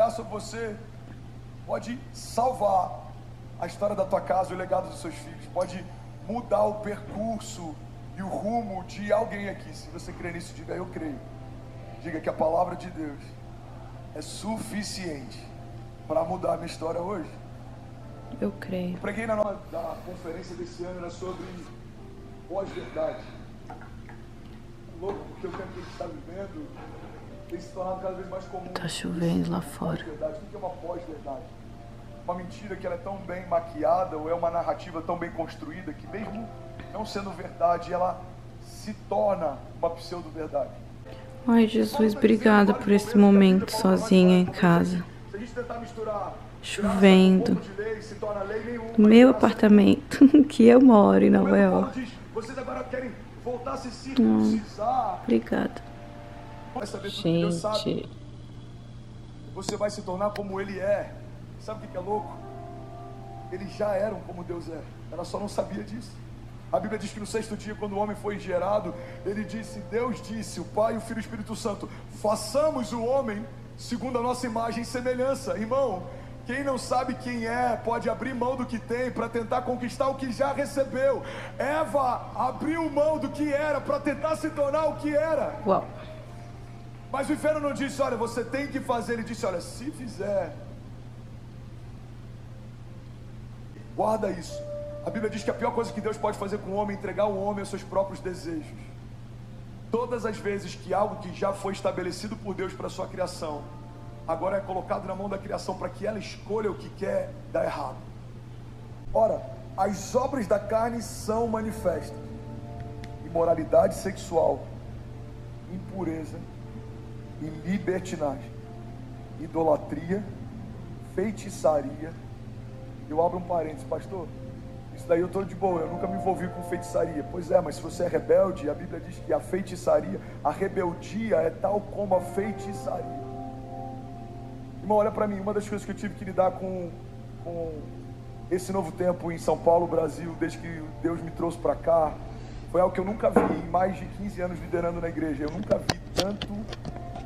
trabalhar sobre você, pode salvar a história da tua casa, o legado dos seus filhos, pode mudar o percurso e o rumo de alguém aqui. Se você crê nisso, diga: eu creio. Diga que a palavra de Deus é suficiente para mudar a minha história hoje. Eu creio. Eu preguei na da conferência desse ano, era sobre pós-verdade. É louco, porque o tempo que a gente está vivendo tem se tornado cada vez mais comum. Tá chovendo lá fora. O que é uma pós-verdade? Uma mentira que ela é tão bem maquiada, ou é uma narrativa tão bem construída, que mesmo não sendo verdade, ela se torna uma pseudo-verdade. Ai, Jesus, obrigada por esse momento sozinha em casa. Se a gente tentar misturar chovendo, no meu apartamento, que eu moro em Nova York. Vocês agora querem voltar a se circuncisar. Obrigada. Gente, você vai se tornar como ele é. Sabe o que é louco? Eles já eram como Deus é. Ela só não sabia disso. A Bíblia diz que no sexto dia, quando o homem foi gerado, ele disse, Deus disse, o Pai, o Filho e o Espírito Santo, façamos o homem segundo a nossa imagem e semelhança. Irmão, quem não sabe quem é, pode abrir mão do que tem para tentar conquistar o que já recebeu. Eva abriu mão do que era para tentar se tornar o que era. Uau. Mas o inferno não disse, olha, você tem que fazer. Ele disse, olha, se fizer, guarda isso. A Bíblia diz que a pior coisa que Deus pode fazer com o homem é entregar o homem aos seus próprios desejos. Todas as vezes que algo que já foi estabelecido por Deus para a sua criação, agora é colocado na mão da criação para que ela escolha o que quer, dá errado. Ora, as obras da carne são manifestas: imoralidade sexual, impureza e libertinagem, idolatria, feitiçaria. Eu abro um parênteses, pastor, isso daí eu estou de boa, eu nunca me envolvi com feitiçaria. Pois é, mas se você é rebelde, a Bíblia diz que a feitiçaria, a rebeldia é tal como a feitiçaria. Irmão, olha para mim, uma das coisas que eu tive que lidar com esse novo tempo em São Paulo, Brasil, desde que Deus me trouxe para cá, foi algo que eu nunca vi em mais de 15 anos liderando na igreja. Eu nunca vi tanto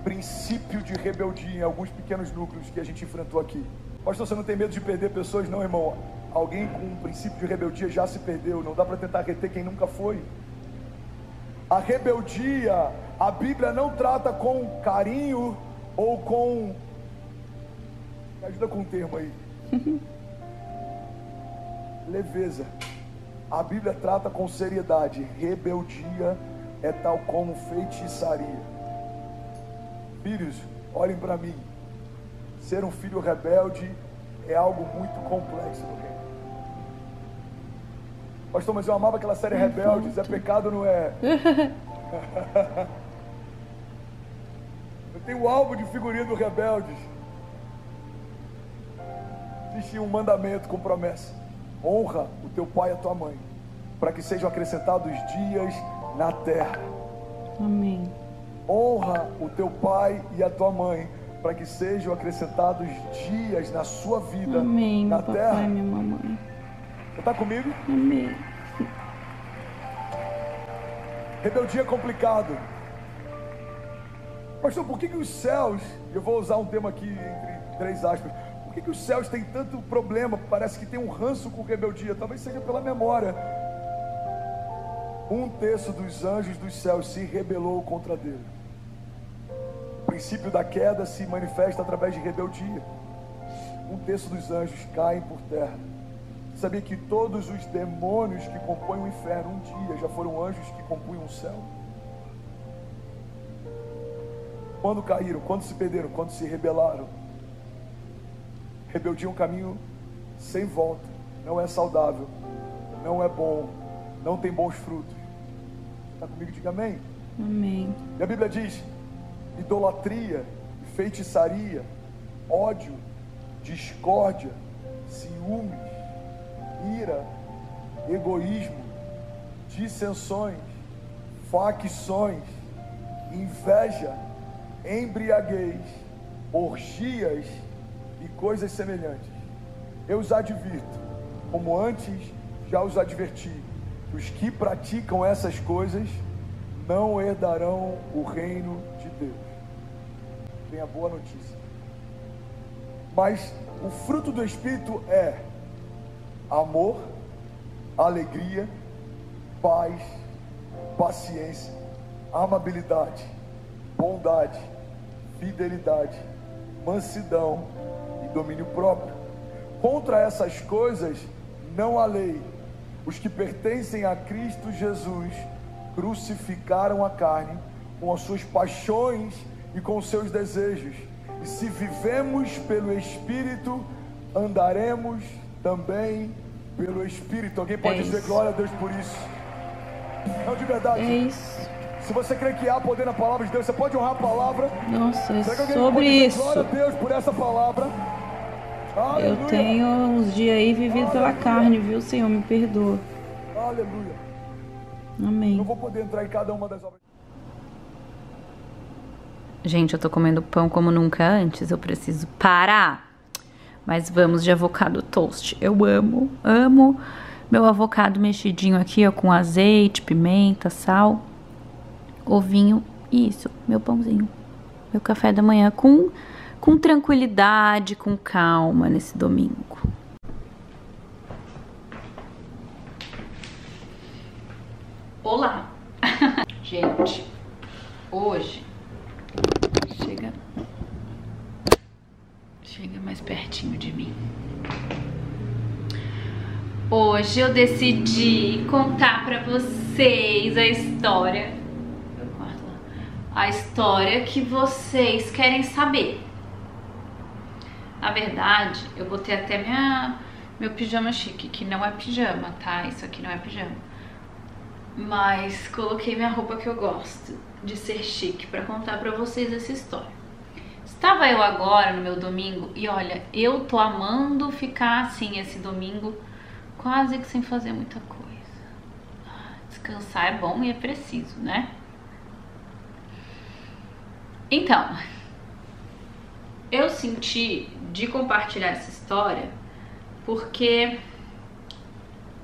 princípio de rebeldia em alguns pequenos núcleos que a gente enfrentou aqui. Pastor, você não tem medo de perder pessoas? Não, irmão. Alguém com um princípio de rebeldia já se perdeu. Não dá para tentar reter quem nunca foi. A rebeldia, a Bíblia não trata com carinho ou com... Me ajuda com um termo aí. Leveza. A Bíblia trata com seriedade. Rebeldia é tal como feitiçaria. Filhos, olhem para mim. Ser um filho rebelde é algo muito complexo. Pastor, mas eu amava aquela série Rebeldes. É pecado, não é? Eu tenho um álbum de figurinha do Rebeldes. Existe um mandamento com promessa: honra o teu pai e a tua mãe, para que sejam acrescentados dias na terra. Amém. Honra o teu pai e a tua mãe, para que sejam acrescentados dias na sua vida. Amém, na meu papai, terra. minha mamãe. Você está comigo? Amém. Rebeldia é complicado. Pastor, por que os céus, eu vou usar um termo aqui entre 3 aspas, por que os céus têm tanto problema? Parece que tem um ranço com rebeldia. Talvez seja pela memória. 1/3 dos anjos dos céus se rebelou contra Deus. O princípio da queda se manifesta através de rebeldia. 1/3 dos anjos caem por terra. Sabia que todos os demônios que compõem o inferno um dia já foram anjos que compunham o céu? Quando caíram? Quando se perderam? Quando se rebelaram? Rebeldia é um caminho sem volta. Não é saudável, não é bom, não tem bons frutos. Está comigo? Diga amém. Amém. E a Bíblia diz: idolatria, feitiçaria, ódio, discórdia, ciúmes, ira, egoísmo, dissensões, facções, inveja, embriaguez, orgias e coisas semelhantes. Eu os advirto, como antes já os adverti, os que praticam essas coisas não herdarão o reino de Deus. Tem a boa notícia: Mas o fruto do Espírito é amor, alegria, paz, paciência, amabilidade, bondade, fidelidade, mansidão e domínio próprio. Contra essas coisas não há lei. Os que pertencem a Cristo Jesus crucificaram a carne com as suas paixões e com os seus desejos. E se vivemos pelo Espírito, andaremos também pelo Espírito. Alguém pode dizer glória a Deus por isso? Não, de verdade. É isso. Se você crê que há poder na palavra de Deus, você pode honrar a palavra. Nossa, é Será que sobre pode dizer isso. glória a Deus por essa palavra? Aleluia. Eu tenho uns dias aí vivido pela carne, viu, Senhor? Me perdoa. Aleluia. Amém. Não vou poder entrar em cada uma das obras. Gente, eu tô comendo pão como nunca antes. Eu preciso parar. Mas vamos de avocado toast. Eu amo meu avocado mexidinho aqui, ó, com azeite, pimenta, sal, ovinho. Isso, meu pãozinho. Meu café da manhã com tranquilidade, com calma nesse domingo. Olá! Gente, hoje... Chega mais pertinho de mim. Hoje eu decidi contar pra vocês a história que vocês querem saber. Na verdade, eu botei até meu pijama chique, que não é pijama, tá? Isso aqui não é pijama. Mas coloquei minha roupa que eu gosto de ser chique pra contar pra vocês essa história. Estava eu agora no meu domingo e olha, eu tô amando ficar assim esse domingo, quase que sem fazer muita coisa. Descansar é bom e é preciso, né? Então, eu senti de compartilhar essa história porque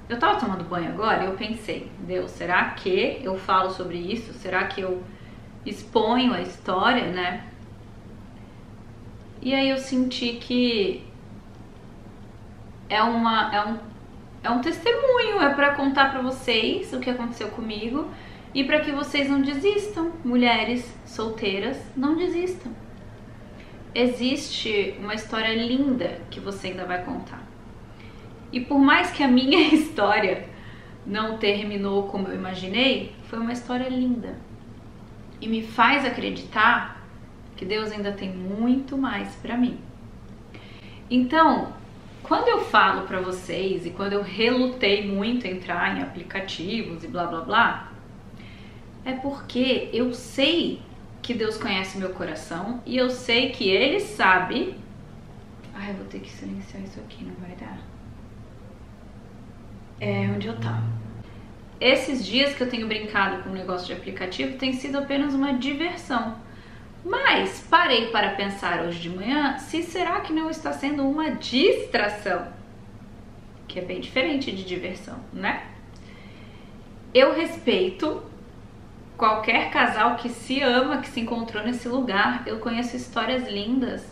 eu tava tomando banho agora e eu pensei, Deus, será que eu falo sobre isso? Será que eu exponho a história, né? E aí eu senti que é um testemunho, é para contar para vocês o que aconteceu comigo e para que vocês não desistam, mulheres solteiras, não desistam. Existe uma história linda que você ainda vai contar. E por mais que a minha história não terminou como eu imaginei, foi uma história linda. E me faz acreditar que Deus ainda tem muito mais para mim. Então, quando eu falo para vocês e quando eu relutei muito em entrar em aplicativos e blá blá blá, é porque eu sei que Deus conhece meu coração e eu sei que Ele sabe... Ai, eu vou ter que silenciar isso aqui, não vai dar. É onde eu tava. Esses dias que eu tenho brincado com o negócio de aplicativo tem sido apenas uma diversão. Mas parei para pensar hoje de manhã se será que não está sendo uma distração, que é bem diferente de diversão, né? Eu respeito qualquer casal que se ama, que se encontrou nesse lugar. Eu conheço histórias lindas,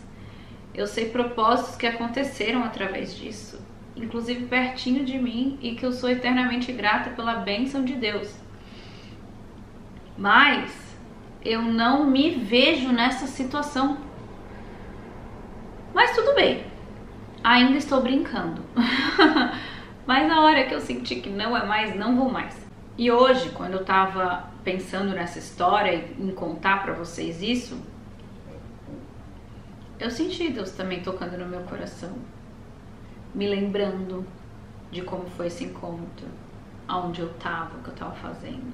eu sei propósitos que aconteceram através disso, inclusive pertinho de mim, e que eu sou eternamente grata pela bênção de Deus. Mas eu não me vejo nessa situação. Mas tudo bem, ainda estou brincando. Mas na hora que eu senti que não é mais, não vou mais. E hoje, quando eu tava pensando nessa história e em contar pra vocês isso, eu senti Deus também tocando no meu coração, me lembrando de como foi esse encontro, aonde eu tava, o que eu tava fazendo,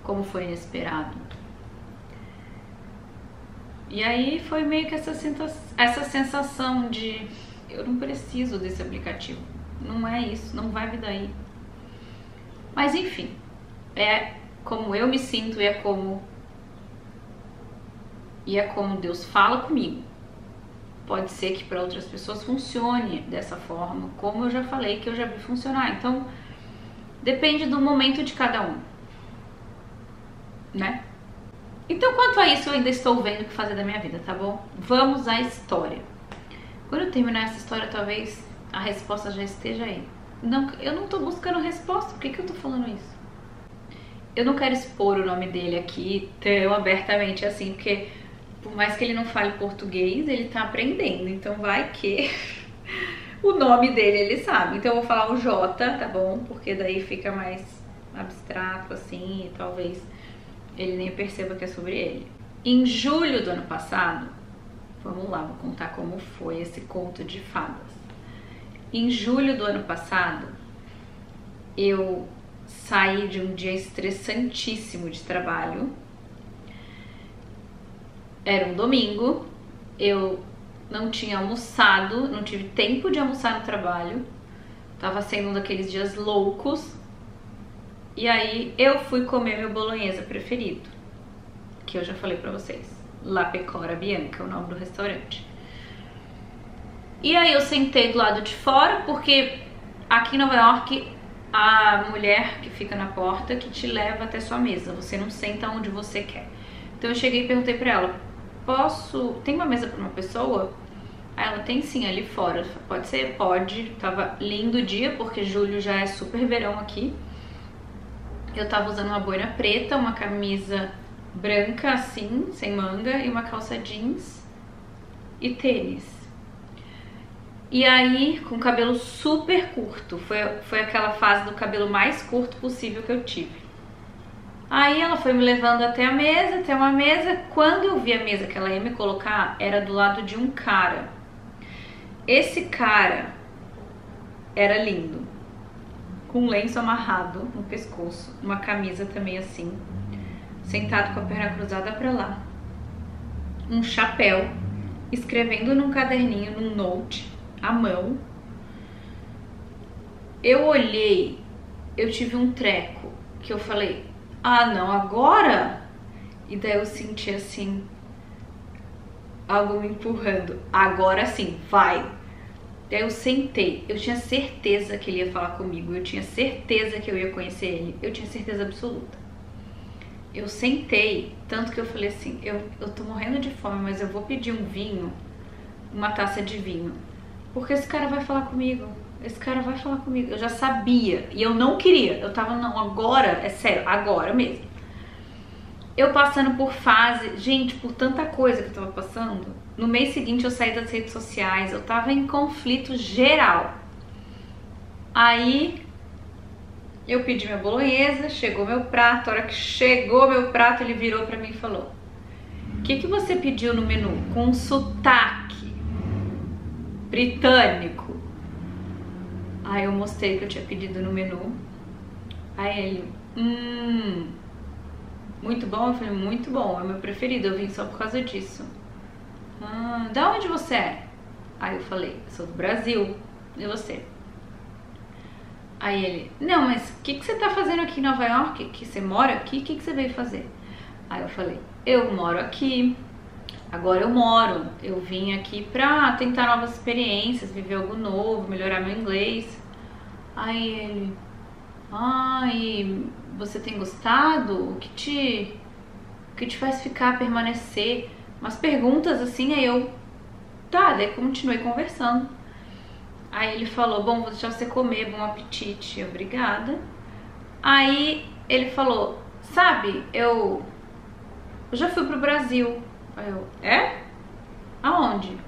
como foi inesperado. E aí foi meio que essa sensação de eu não preciso desse aplicativo, não é isso, não vai vir daí. Mas enfim, é como eu me sinto e é como Deus fala comigo. Pode ser que para outras pessoas funcione dessa forma, como eu já falei que eu já vi funcionar. Então, depende do momento de cada um, né? Então, quanto a isso, eu ainda estou vendo o que fazer da minha vida, tá bom? Vamos à história. Quando eu terminar essa história, talvez a resposta já esteja aí. Não, eu não tô buscando resposta, por que eu tô falando isso? Eu não quero expor o nome dele aqui tão abertamente assim, porque por mais que ele não fale português, ele tá aprendendo, então vai que o nome dele ele sabe. Então eu vou falar o J, tá bom? Porque daí fica mais abstrato assim, e talvez ele nem perceba que é sobre ele. Em julho do ano passado, vamos lá, vou contar como foi esse conto de fadas. Em julho do ano passado, eu saí de um dia estressantíssimo de trabalho. Era um domingo, eu não tinha almoçado, não tive tempo de almoçar no trabalho. Tava sendo um daqueles dias loucos. E aí eu fui comer meu bolonhesa preferido, que eu já falei pra vocês. La Pecora Bianca é o nome do restaurante. E aí eu sentei do lado de fora, porque aqui em Nova York a mulher que fica na porta que te leva até sua mesa, você não senta onde você quer. Então eu cheguei e perguntei pra ela, tem uma mesa pra uma pessoa? Aí ela, tem sim, ali fora. Pode ser? Pode. Tava lindo o dia, porque julho já é super verão aqui. Eu tava usando uma boina preta, uma camisa branca assim, sem manga, e uma calça jeans e tênis. E aí, com o cabelo super curto, foi aquela fase do cabelo mais curto possível que eu tive. Aí ela foi me levando até uma mesa. Quando eu vi a mesa que ela ia me colocar, era do lado de um cara. Esse cara era lindo, com um lenço amarrado no pescoço, uma camisa também assim, sentado com a perna cruzada pra lá, um chapéu, escrevendo num caderninho, num note, à mão. Eu olhei, eu tive um treco, que eu falei, ah não, agora? E daí eu senti assim, algo me empurrando, agora sim, vai. Daí eu sentei, eu tinha certeza que ele ia falar comigo, eu tinha certeza que eu ia conhecer ele, eu tinha certeza absoluta. Eu sentei, tanto que eu falei assim, eu tô morrendo de fome, mas eu vou pedir um vinho, uma taça de vinho, porque esse cara vai falar comigo, esse cara vai falar comigo. Eu já sabia, e eu não queria, eu tava, não, agora, é sério, agora mesmo. Eu passando por fase, gente, por tanta coisa que eu tava passando, no mês seguinte eu saí das redes sociais, eu tava em conflito geral. Aí eu pedi minha bolonhesa, chegou meu prato, a hora que chegou meu prato ele virou pra mim e falou, o que você pediu no menu? Com um sotaque britânico. Aí eu mostrei que eu tinha pedido no menu. Aí ele, muito bom? Eu falei, muito bom, é meu preferido, eu vim só por causa disso. Da onde você é? Aí eu falei, sou do Brasil, e você? Aí ele, não, mas o que você tá fazendo aqui em Nova York? Que você mora aqui? O que você veio fazer? Aí eu falei, eu moro aqui, agora eu vim aqui pra tentar novas experiências, viver algo novo, melhorar meu inglês. Aí ele, e você tem gostado? O que te faz permanecer? Umas perguntas assim, aí eu, daí continuei conversando. Aí ele falou, bom, vou deixar você comer, bom apetite, obrigada. Aí ele falou, sabe, eu já fui pro Brasil. Aí eu, é? Aonde?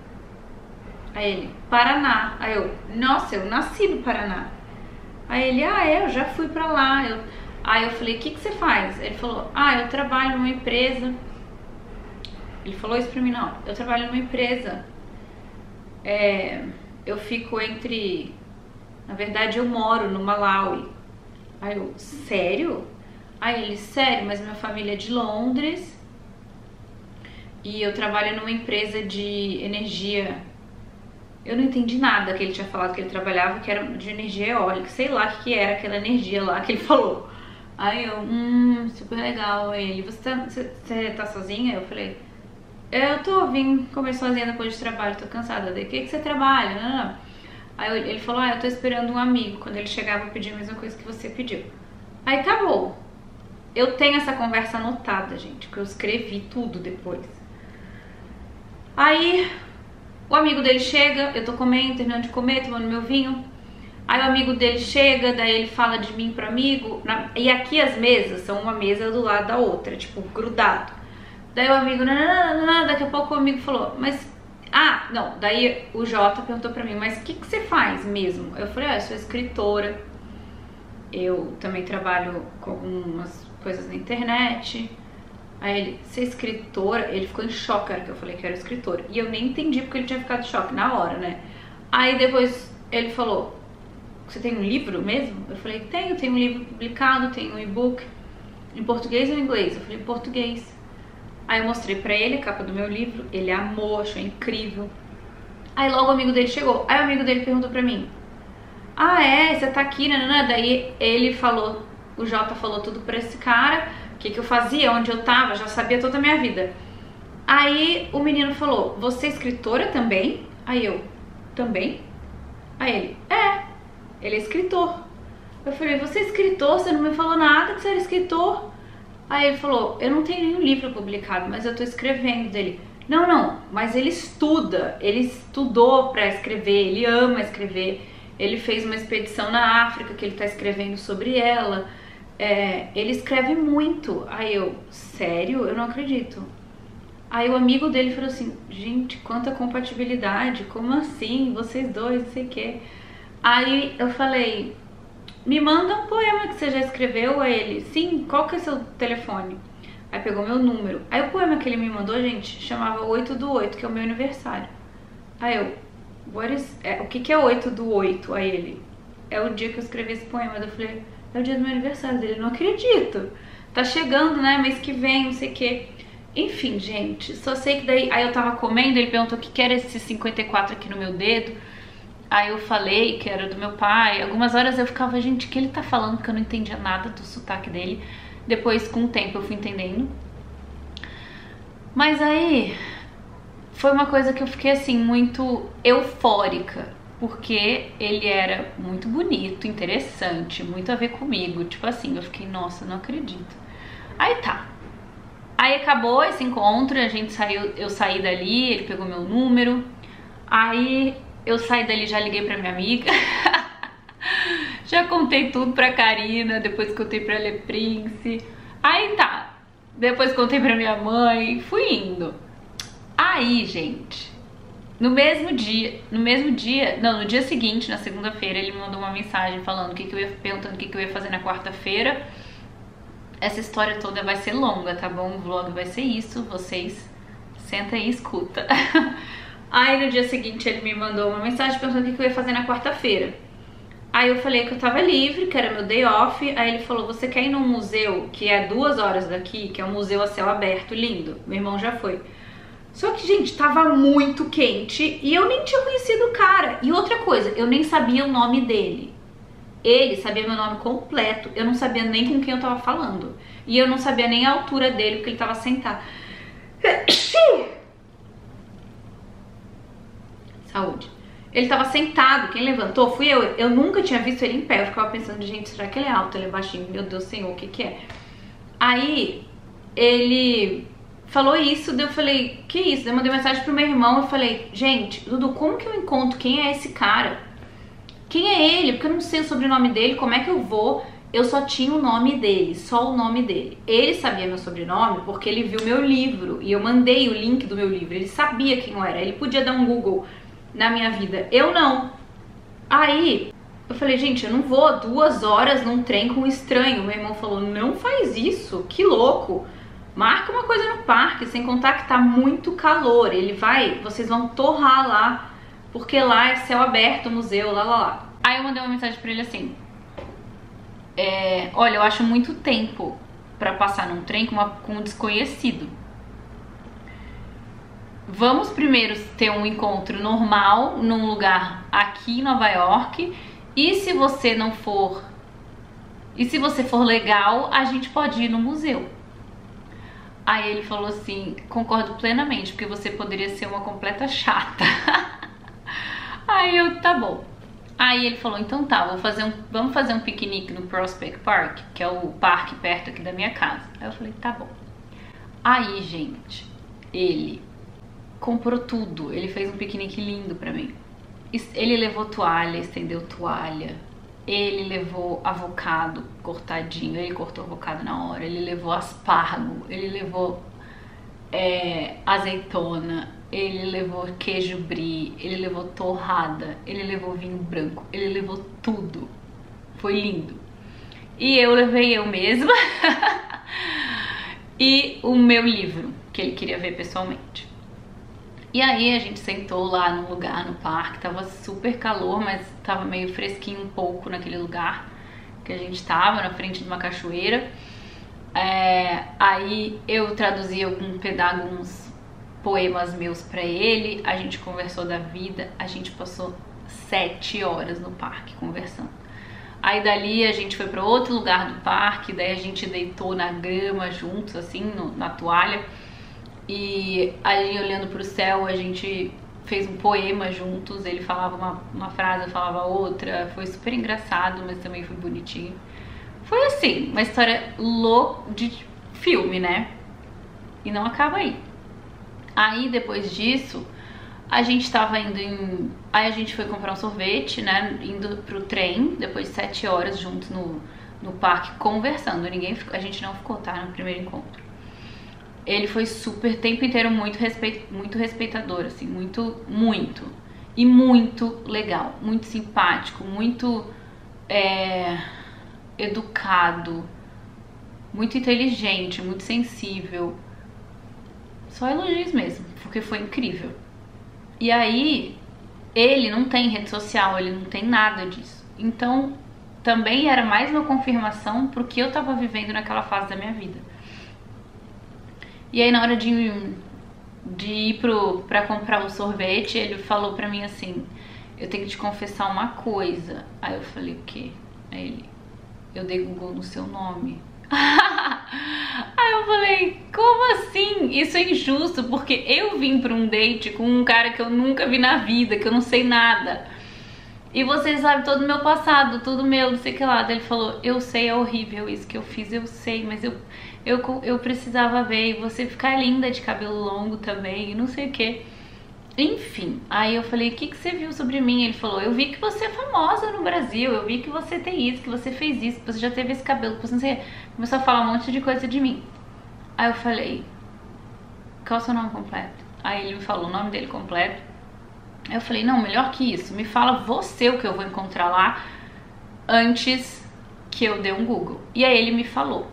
Aí ele, Paraná. Aí eu, nossa, eu nasci no Paraná. Aí ele, eu já fui pra lá. Aí eu falei, o que você faz? Ele falou, eu trabalho numa empresa. Ele falou isso pra mim, não, eu trabalho numa empresa. Eu fico na verdade eu moro no Malawi. Aí eu, sério? Aí ele, sério, mas minha família é de Londres e eu trabalho numa empresa de energia. Eu não entendi nada que ele tinha falado que ele trabalhava, que era de energia eólica, sei lá o que era aquela energia lá que ele falou. Aí eu, super legal. Aí ele, você tá sozinha? Eu falei, eu vim comer sozinha depois de trabalho, tô cansada. Daí, o que você trabalha? Não. Aí ele falou, eu tô esperando um amigo, quando ele chegar eu vou pedir a mesma coisa que você pediu. Aí acabou. Eu tenho essa conversa anotada, gente, que eu escrevi tudo depois. Aí O amigo dele chega, eu tô comendo, terminando de comer, tomando meu vinho. Aí o amigo dele chega, daí ele fala de mim pro amigo. E aqui as mesas são uma mesa do lado da outra, tipo, grudado. Daí o amigo, daqui a pouco o amigo falou, mas... Ah, não, daí o Jota perguntou pra mim, mas o que você faz mesmo? Eu falei, eu sou escritora. Eu também trabalho com algumas coisas na internet. Aí ele, você é escritora? Ele ficou em choque na hora que eu falei que era escritora. E eu nem entendi porque ele tinha ficado em choque na hora, né? Aí depois ele falou, você tem um livro mesmo? Eu falei, tenho um livro publicado, tenho um e-book. Em português ou em inglês? Eu falei, em português. Aí eu mostrei pra ele a capa do meu livro, ele amou, achou incrível. Aí logo o amigo dele chegou, aí o amigo dele perguntou pra mim, ah é, você tá aqui, né? Daí ele falou, o Jota falou tudo pra esse cara, o que eu fazia, onde eu tava, já sabia toda a minha vida. Aí o menino falou, você é escritora também? Aí eu, também? Aí ele é escritor. Eu falei, você é escritor? Você não me falou nada que você era escritor? Aí ele falou, eu não tenho nenhum livro publicado, mas eu tô escrevendo dele. Não, mas ele estuda, ele estudou pra escrever, ele ama escrever. Ele fez uma expedição na África que ele tá escrevendo sobre ela. Ele escreve muito. Aí eu, sério? Eu não acredito. Aí o amigo dele falou assim, gente, quanta compatibilidade, como assim? Vocês dois, não sei o quê. Aí eu falei, me manda um poema que você já escreveu. Aí ele, sim, qual que é seu telefone? Aí pegou meu número. Aí o poema que ele me mandou, gente, chamava 8/8, que é o meu aniversário. Aí eu, o que é 8/8? Aí ele, é o dia que eu escrevi esse poema. Eu falei, é o dia do meu aniversário dele. Não acredito. Tá chegando, né, mês que vem, não sei o quê. Enfim, gente, só sei que daí, aí eu tava comendo, ele perguntou o que era esse 54 aqui no meu dedo. Aí eu falei que era do meu pai. Algumas horas eu ficava, gente, o que ele tá falando? Porque eu não entendia nada do sotaque dele. Depois, com o tempo, eu fui entendendo. Mas aí foi uma coisa que eu fiquei assim, muito eufórica. Porque ele era muito bonito, interessante, muito a ver comigo. Tipo assim, eu fiquei, nossa, não acredito. Aí tá. Aí acabou esse encontro, a gente saiu, eu saí dali, ele pegou meu número. Aí eu saí dali, já liguei pra minha amiga. Já contei tudo pra Karina, depois contei pra Le Prince. Aí tá, depois contei pra minha mãe, fui indo. Aí, gente, no dia seguinte, na segunda-feira, ele me mandou uma mensagem falando perguntando o que eu ia fazer na quarta-feira. Essa história toda vai ser longa, tá bom? O vlog vai ser isso, vocês sentem e escuta. Aí no dia seguinte ele me mandou uma mensagem perguntando o que eu ia fazer na quarta-feira. Aí eu falei que eu tava livre, que era meu day off. Aí ele falou, você quer ir num museu que é 2 horas daqui, que é um museu a céu aberto, lindo. Meu irmão já foi. Só que, gente, tava muito quente e eu nem tinha conhecido o cara. E outra coisa, eu nem sabia o nome dele. Ele sabia meu nome completo, eu não sabia nem com quem eu tava falando. E eu não sabia nem a altura dele, porque ele tava sentado. Saúde. Ele tava sentado, quem levantou fui eu. Eu nunca tinha visto ele em pé, eu ficava pensando, gente, será que ele é alto, ele é baixinho? Meu Deus do Senhor, o que que é? Aí, ele falou isso, daí eu falei, que isso? Daí eu mandei mensagem pro meu irmão, eu falei, gente, Dudu, como que eu encontro quem é esse cara? Quem é ele? Porque eu não sei o sobrenome dele, como é que eu vou? Eu só tinha o nome dele, só o nome dele. Ele sabia meu sobrenome porque ele viu meu livro e eu mandei o link do meu livro. Ele sabia quem eu era, ele podia dar um Google na minha vida. Eu não. Aí eu falei, gente, eu não vou 2 horas num trem com um estranho. Meu irmão falou, não faz isso, que louco. Marca uma coisa no parque, sem contar que tá muito calor. Ele vai, vocês vão torrar lá, porque lá é céu aberto, museu, lá. Aí eu mandei uma mensagem pra ele assim, olha, eu acho muito tempo pra passar num trem com um desconhecido. Vamos primeiro ter um encontro normal, num lugar aqui em Nova York, e se você não for, e se você for legal, a gente pode ir no museu. Aí ele falou assim, concordo plenamente, porque você poderia ser uma completa chata. Aí eu, tá bom. Aí ele falou, então tá, vamos fazer um piquenique no Prospect Park, que é o parque perto aqui da minha casa. Aí eu falei, tá bom. Aí, gente, ele comprou tudo. Ele fez um piquenique lindo pra mim. Ele levou toalha, estendeu toalha. Ele levou avocado cortadinho, ele cortou avocado na hora. Ele levou aspargo, ele levou azeitona, ele levou queijo brie, ele levou torrada, ele levou vinho branco, ele levou tudo. Foi lindo. E eu levei eu mesma e o meu livro, que ele queria ver pessoalmente. E aí a gente sentou lá no lugar, no parque, tava super calor, mas tava meio fresquinho um pouco naquele lugar que a gente tava, na frente de uma cachoeira. Aí eu traduzi alguns poemas meus pra ele, a gente conversou da vida, a gente passou 7 horas no parque conversando. Aí dali a gente foi pra outro lugar do parque, daí a gente deitou na grama juntos, assim, na toalha. E aí olhando pro céu a gente fez um poema juntos, ele falava uma frase, eu falava outra, foi super engraçado, mas também foi bonitinho. Foi assim, uma história louca de filme, né? E não acaba aí. Aí depois disso, a gente tava indo aí a gente foi comprar um sorvete, né? Indo pro trem, depois de 7 horas juntos no parque conversando. A gente não ficou, tá? No primeiro encontro. Ele foi super, o tempo inteiro muito respeitador, assim, muito e muito legal, muito simpático, muito educado, muito inteligente, muito sensível. Só elogios mesmo, porque foi incrível. E aí, ele não tem rede social, ele não tem nada disso. Então, também era mais uma confirmação pro que eu tava vivendo naquela fase da minha vida. E aí na hora de ir pra comprar um sorvete, ele falou pra mim assim, eu tenho que te confessar uma coisa. Aí eu falei, o quê? Aí ele, eu dei Google no seu nome. Aí eu falei, como assim? Isso é injusto, porque eu vim pra um date com um cara que eu nunca vi na vida, que eu não sei nada. E você sabe todo o meu passado, tudo meu, não sei o que lá. Daí ele falou, eu sei, é horrível isso que eu fiz, eu sei, mas eu precisava ver, e você ficar linda de cabelo longo também, e não sei o que. Enfim, aí eu falei, o que você viu sobre mim? Ele falou, eu vi que você é famosa no Brasil, eu vi que você tem isso, que você fez isso, que você já teve esse cabelo, que você não sei. Começou a falar um monte de coisa de mim. Aí eu falei, qual é o seu nome completo? Aí ele me falou o nome dele completo. Aí eu falei, não, melhor que isso, me fala você o que eu vou encontrar lá antes que eu dê um Google. E aí ele me falou.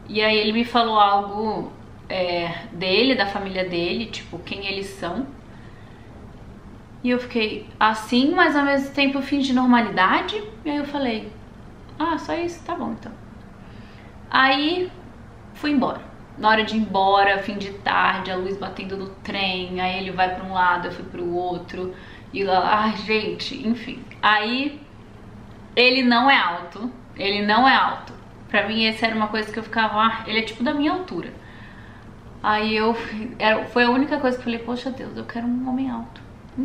E aí ele me falou algo dele, da família dele, tipo, quem eles são. E eu fiquei assim, mas ao mesmo tempo eu fingi normalidade. E aí eu falei, ah, só isso? Tá bom então. Aí fui embora. Na hora de ir embora, fim de tarde, a luz batendo no trem, aí ele vai pra um lado, eu fui pro outro, e lá, ai gente, enfim. Aí, ele não é alto, Pra mim, essa era uma coisa que eu ficava, ele é tipo da minha altura. Aí foi a única coisa que eu falei, poxa Deus, eu quero um homem alto.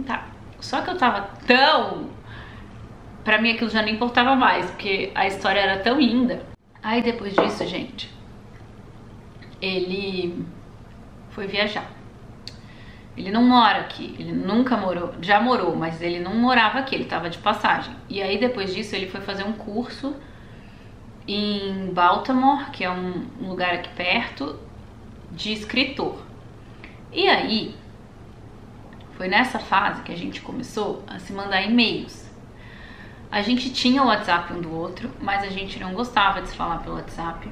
Tá. Só que eu tava pra mim aquilo já não importava mais, porque a história era tão linda. Aí depois disso, gente, ele foi viajar. Ele não mora aqui, ele nunca morou, já morou, mas ele não morava aqui, ele tava de passagem. E aí depois disso ele foi fazer um curso em Baltimore, que é um lugar aqui perto, de escritor. E aí, foi nessa fase que a gente começou a se mandar e-mails. A gente tinha o WhatsApp um do outro, mas a gente não gostava de se falar pelo WhatsApp,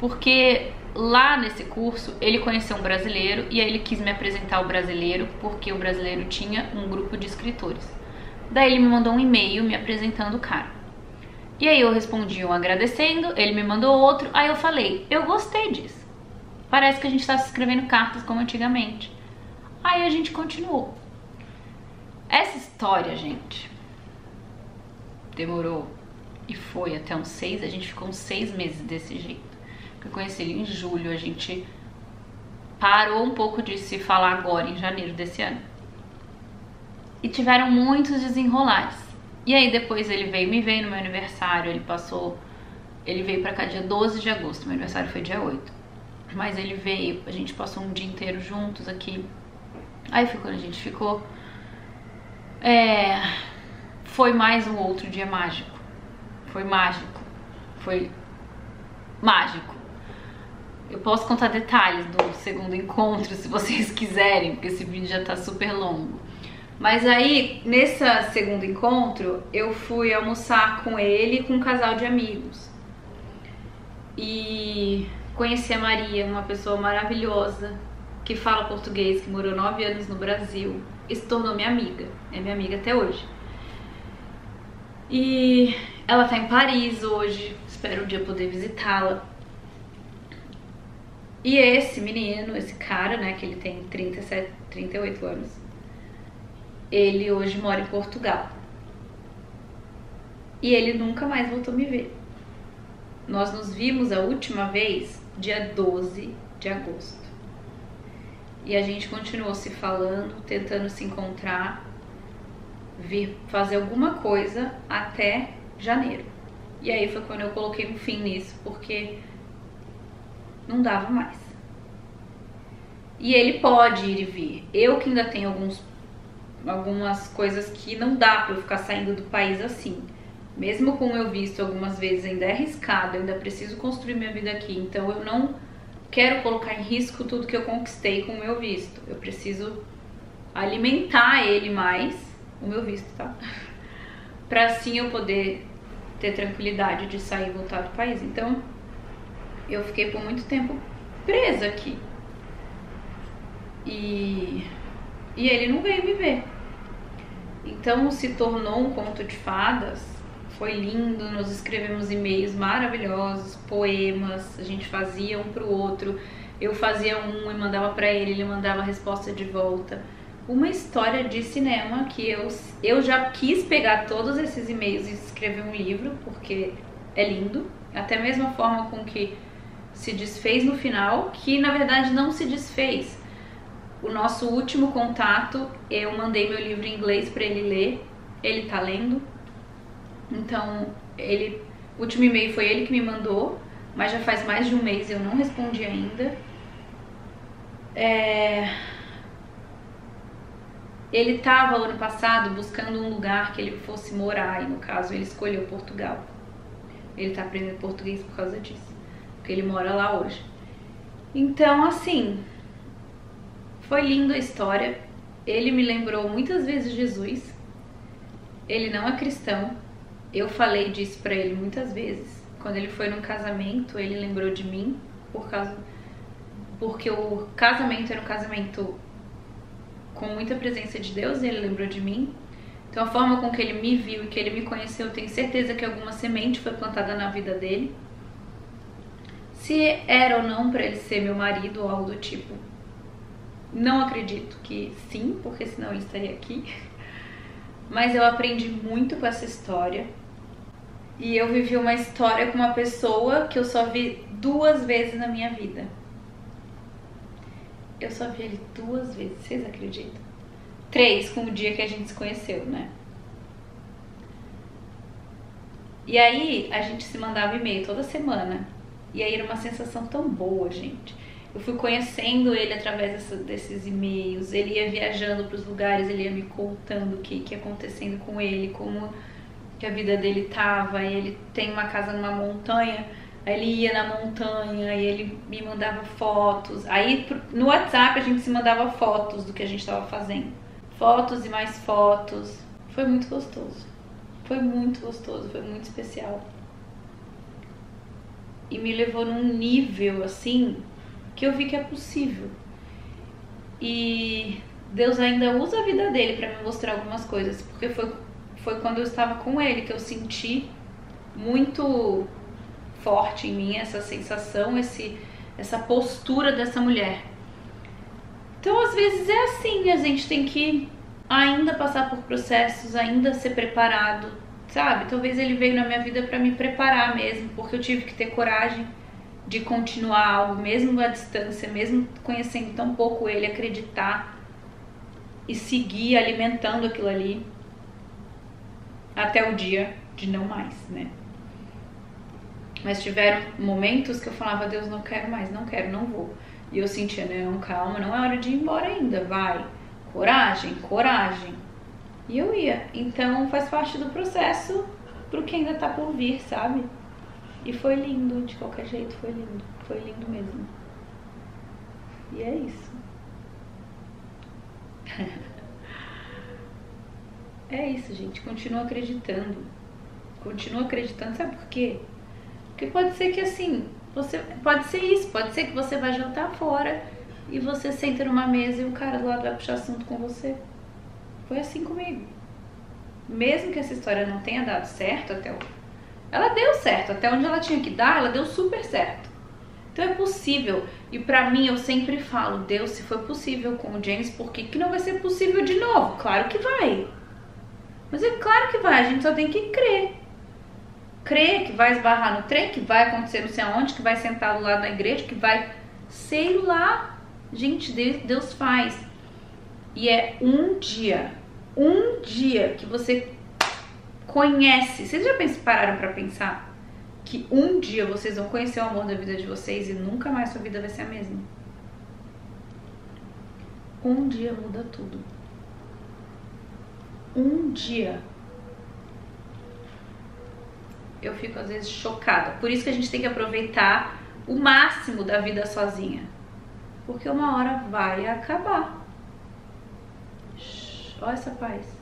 porque lá nesse curso ele conheceu um brasileiro e aí ele quis me apresentar o brasileiro, porque o brasileiro tinha um grupo de escritores. Daí ele me mandou um e-mail me apresentando o cara. E aí eu respondi um agradecendo, ele me mandou outro, aí eu falei, eu gostei disso. Parece que a gente tá se escrevendo cartas como antigamente. Aí a gente continuou. Essa história, gente, demorou e foi até uns 6, a gente ficou uns 6 meses desse jeito. Eu conheci ele em julho, a gente parou um pouco de se falar agora, em janeiro desse ano. E tiveram muitos desenrolares. E aí depois ele veio me ver no meu aniversário, ele veio pra cá dia 12 de agosto, meu aniversário foi dia 8. Mas ele veio, a gente passou um dia inteiro juntos aqui. Aí foi quando a gente ficou. Foi mais um outro dia mágico. Foi mágico. Foi mágico. Eu posso contar detalhes do segundo encontro, se vocês quiserem, porque esse vídeo já tá super longo. Mas aí, nesse segundo encontro, eu fui almoçar com ele e com um casal de amigos. E conheci a Maria, uma pessoa maravilhosa, que fala português, que morou 9 anos no Brasil e se tornou minha amiga. É minha amiga até hoje. E ela tá em Paris hoje, espero um dia poder visitá-la. E esse menino, esse cara, né, que ele tem 38 anos, ele hoje mora em Portugal. E ele nunca mais voltou a me ver. Nós nos vimos a última vez dia 12 de agosto. E a gente continuou se falando, tentando se encontrar, vir fazer alguma coisa até janeiro. E aí foi quando eu coloquei um fim nisso, porque não dava mais. E ele pode ir e vir. Eu que ainda tenho algumas coisas que não dá pra eu ficar saindo do país assim. Mesmo com o meu visto, algumas vezes ainda é arriscado, eu ainda preciso construir minha vida aqui. Então eu não quero colocar em risco tudo que eu conquistei com o meu visto. Eu preciso alimentar ele mais, o meu visto, tá? Pra assim eu poder ter tranquilidade de sair e voltar do país. Então eu fiquei por muito tempo presa aqui. E ele não veio me ver. Então se tornou um conto de fadas. Foi lindo, nós escrevemos e-mails maravilhosos, poemas, a gente fazia um pro outro. Eu fazia um e mandava pra ele, ele mandava a resposta de volta. Uma história de cinema que eu já quis pegar todos esses e-mails e escrever um livro, porque é lindo. Até mesmo a forma com que se desfez no final, que na verdade não se desfez. O nosso último contato, eu mandei meu livro em inglês pra ele ler, ele tá lendo. Então, o último e-mail foi ele que me mandou, mas já faz mais de um mês e eu não respondi ainda. Ele estava ano passado buscando um lugar que ele fosse morar, e no caso ele escolheu Portugal. Ele tá aprendendo português por causa disso, porque ele mora lá hoje. Então, assim, foi linda a história. Ele me lembrou muitas vezes Jesus. Ele não é cristão. Eu falei disso pra ele muitas vezes. Quando ele foi num casamento, ele lembrou de mim, porque o casamento era um casamento com muita presença de Deus, e ele lembrou de mim. Então a forma com que ele me viu e que ele me conheceu, eu tenho certeza que alguma semente foi plantada na vida dele. Se era ou não pra ele ser meu marido ou algo do tipo, não acredito que sim, porque senão ele estaria aqui. Mas eu aprendi muito com essa história. E eu vivi uma história com uma pessoa que eu só vi 2 vezes na minha vida. Eu só vi ele 2 vezes, vocês acreditam? 3 com o dia que a gente se conheceu, né? E aí a gente se mandava e-mail toda semana. E aí era uma sensação tão boa, gente. Eu fui conhecendo ele através desses e-mails. Ele ia viajando para os lugares, ele ia me contando o que ia acontecendo com ele, como que a vida dele tava. E ele tem uma casa numa montanha, aí ele ia na montanha e ele me mandava fotos. Aí no WhatsApp a gente se mandava fotos do que a gente estava fazendo. Fotos e mais fotos. Foi muito gostoso. Foi muito gostoso, foi muito especial. E me levou num nível assim que eu vi que é possível. E Deus ainda usa a vida dele para me mostrar algumas coisas, porque foi quando eu estava com ele que eu senti muito forte em mim essa sensação, essa postura dessa mulher. Então às vezes é assim, a gente tem que ainda passar por processos, ainda ser preparado, sabe? Talvez ele veio na minha vida para me preparar mesmo, porque eu tive que ter coragem de continuar algo, mesmo à distância, mesmo conhecendo tão pouco ele, acreditar e seguir alimentando aquilo ali até o dia de não mais, né? Mas tiveram momentos que eu falava, Deus, não quero mais, não quero, não vou. E eu sentia, não, calma, não é hora de ir embora ainda, vai. coragem? Coragem. E eu ia. Então faz parte do processo pro que ainda tá por vir, sabe? E foi lindo, de qualquer jeito foi lindo. Foi lindo mesmo. E é isso. É isso, gente. Continua acreditando. Continua acreditando. Sabe por quê? Porque pode ser que assim, pode ser isso. Pode ser que você vai jantar fora e você senta numa mesa e o cara do lado vai puxar assunto com você. Foi assim comigo. Mesmo que essa história não tenha dado certo ela deu certo. Até onde ela tinha que dar, ela deu super certo. Então é possível. E pra mim, eu sempre falo, Deus, se foi possível com o James, por que não vai ser possível de novo? Claro que vai. Mas é claro que vai, a gente só tem que crer. Crer que vai esbarrar no trem, que vai acontecer não sei aonde, que vai sentar do lado da igreja, que vai... Sei lá. Gente, Deus faz. E é um dia que você conhece. Vocês já pararam pra pensar que um dia vocês vão conhecer o amor da vida de vocês e nunca mais sua vida vai ser a mesma? Um dia muda tudo. Um dia. Eu fico às vezes chocada. Por isso que a gente tem que aproveitar o máximo da vida sozinha. Porque uma hora vai acabar. Olha essa paz.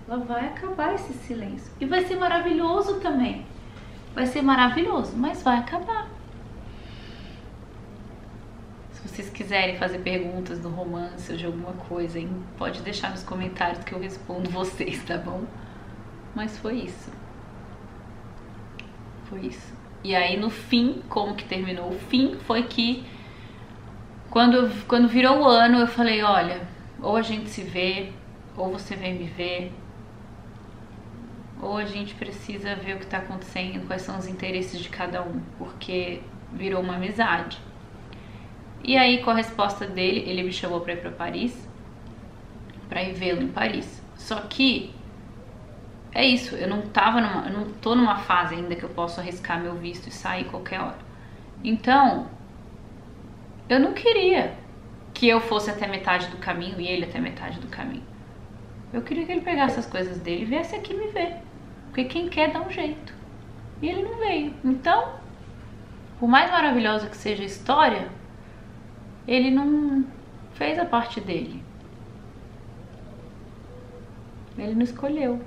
Ela vai acabar esse silêncio. E vai ser maravilhoso também. Vai ser maravilhoso, mas vai acabar. Se vocês quiserem fazer perguntas do romance ou de alguma coisa, hein, pode deixar nos comentários que eu respondo vocês, tá bom? Mas foi isso. Foi isso. E aí no fim, como que terminou? O fim foi que quando virou o ano, eu falei, olha, ou a gente se vê, ou você vem me ver, ou a gente precisa ver o que está acontecendo, quais são os interesses de cada um, porque virou uma amizade. E aí, com a resposta dele, ele me chamou para ir para Paris, para ir vê-lo em Paris. Só que é isso, eu não tô numa fase ainda que eu posso arriscar meu visto e sair qualquer hora. Então, eu não queria que eu fosse até metade do caminho e ele até metade do caminho. Eu queria que ele pegasse as coisas dele e viesse aqui me ver. Porque quem quer dá um jeito. E ele não veio. Então, por mais maravilhosa que seja a história, ele não fez a parte dele. Ele não escolheu.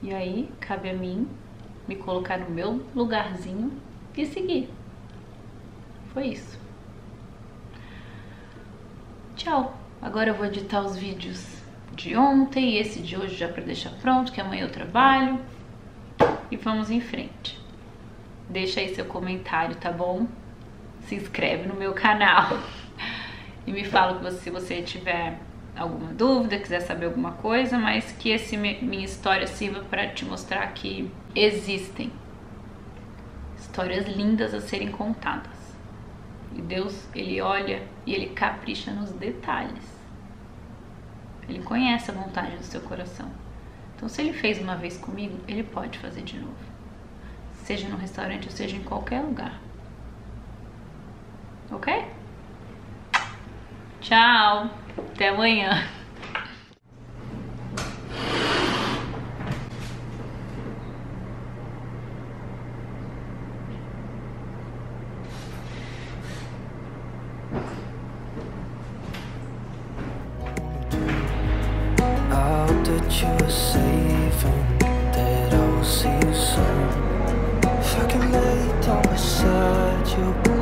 E aí, cabe a mim me colocar no meu lugarzinho e seguir. Foi isso. Tchau. Agora eu vou editar os vídeos de ontem e esse de hoje já para deixar pronto, que amanhã eu trabalho. E vamos em frente. Deixa aí seu comentário, tá bom? Se inscreve no meu canal. E me fala se você tiver alguma dúvida, quiser saber alguma coisa, mas que minha história sirva para te mostrar que existem histórias lindas a serem contadas. E Deus, Ele olha e Ele capricha nos detalhes. Ele conhece a vontade do seu coração. Então, se Ele fez uma vez comigo, Ele pode fazer de novo. Seja no restaurante ou seja em qualquer lugar. Ok? Tchau! Até amanhã! You were safe and that I will see you soon. If I can lay down beside you.